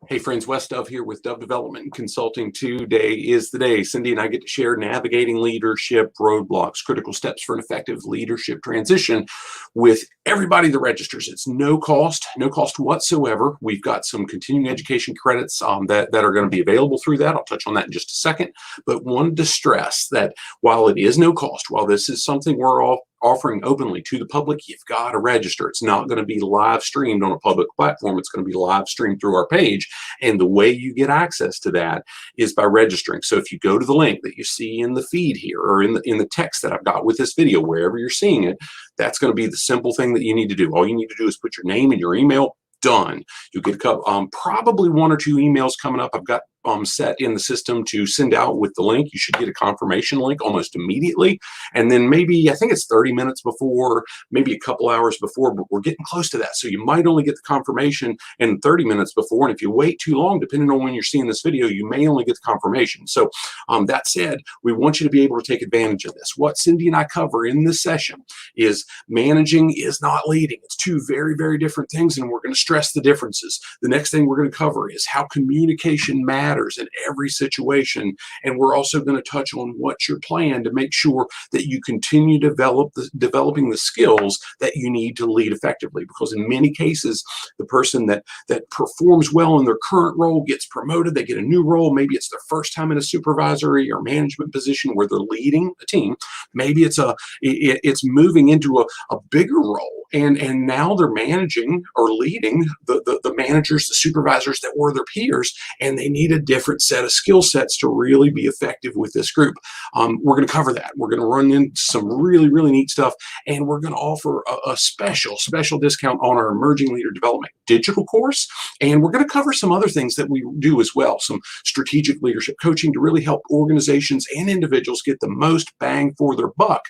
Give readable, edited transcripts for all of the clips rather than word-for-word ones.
Hey friends, Wes Dove here with Dove Development and Consulting. Today is the day. Cindy and I get to share navigating leadership roadblocks, critical steps for an effective leadership transition with everybody that registers. It's no cost whatsoever. We've got some continuing education credits that are going to be available through that. I'll touch on that in just a second, but wanted to stress that while it is no cost, while this is something we're all offering openly to the public, you've got to register. It's not going to be live streamed on a public platform. It's going to be live streamed through our page. And the way you get access to that is by registering. So if you go to the link that you see in the feed here or in the text that I've got with this video, wherever you're seeing it, that's going to be the simple thing that you need to do. All you need to do is put your name and your email. Done. You'll get probably one or two emails coming up. I've got set in the system to send out with the link. You should get a confirmation link almost immediately. And then maybe, I think it's 30 minutes before, maybe a couple hours before, but we're getting close to that. So you might only get the confirmation in 30 minutes before. And if you wait too long, depending on when you're seeing this video, you may only get the confirmation. So that said, we want you to be able to take advantage of this. What Cindy and I cover in this session is managing is not leading. It's two very, very different things, and we're going to stress the differences. The next thing we're going to cover is how communication matters in every situation, and we're also going to touch on what's your plan to make sure that you continue developing the skills that you need to lead effectively, because in many cases the person that performs well in their current role gets promoted, they get a new role. Maybe it's their first time in a supervisory or management position where they're leading a team. Maybe it's moving into a bigger role, and now they're managing or leading the managers, the supervisors that were their peers, and they need a different set of skill sets to really be effective with this group. We're going to cover that. We're going to run into some really, really neat stuff, and we're going to offer a special discount on our Emerging Leader Development digital course, and we're going to cover some other things that we do as well, some strategic leadership coaching to really help organizations and individuals get the most bang for their buck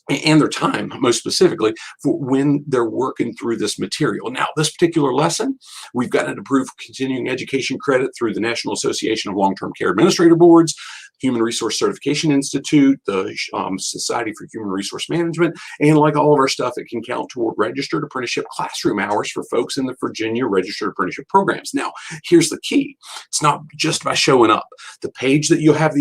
and their time, most specifically, for when they're working through this material. Now, this particular lesson, we've gotten an approved continuing education credit through the National Association of Long-Term Care Administrator Boards, Human Resource Certification Institute, the Society for Human Resource Management, and like all of our stuff, it can count toward registered apprenticeship classroom hours for folks in the Virginia registered apprenticeship programs. Now, here's the key. It's not just by showing up. The page that you'll have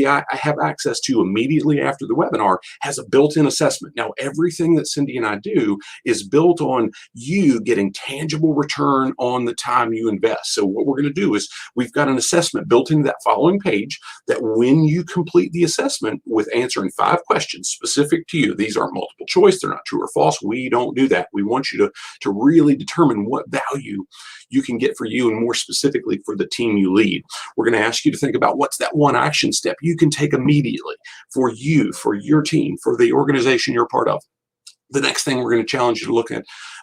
access to immediately after the webinar has a built-in assessment. Now, everything that Cindy and I do is built on you getting tangible return on the time you invest. So what we're going to do is we've got an assessment built into that following page that when you complete the assessment with answering 5 questions specific to you, these aren't multiple choice, they're not true or false. We don't do that. We want you to really determine what value you can get for you and more specifically for the team you lead. We're going to ask you to think about what's that one action step you can take immediately for you, for your team, for the organization you're part of. The next thing we're going to challenge you to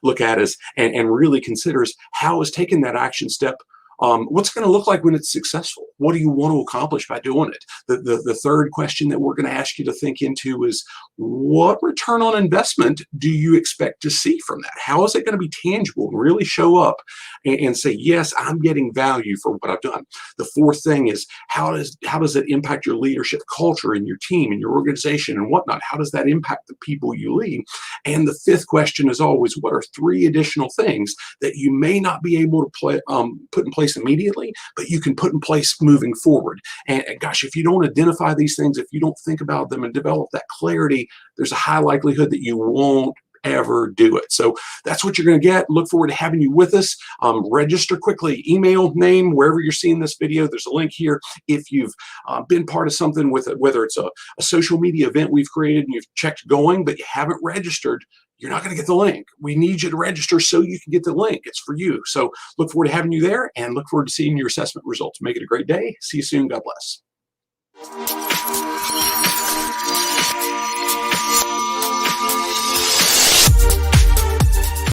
look at is and really consider is how is taking that action step. What's going to look like when it's successful? What do you want to accomplish by doing it? The third question that we're going to ask you to think into is what return on investment do you expect to see from that? How is it going to be tangible and really show up and say, yes, I'm getting value for what I've done? The fourth thing is how does it impact your leadership culture in your team and your organization and whatnot? How does that impact the people you lead? And the fifth question is always, what are 3 additional things that you may not be able to put in place immediately, but you can put in place moving forward? And gosh, if you don't identify these things, if you don't think about them and develop that clarity, there's a high likelihood that you won't ever do it. So that's what you're going to get. Look forward to having you with us. Register quickly, email, name, wherever you're seeing this video. There's a link here. If you've been part of something with it, whether it's a social media event we've created and you've checked going, but you haven't registered, you're not going to get the link. We need you to register so you can get the link. It's for you. So look forward to having you there and look forward to seeing your assessment results. Make it a great day. See you soon. God bless.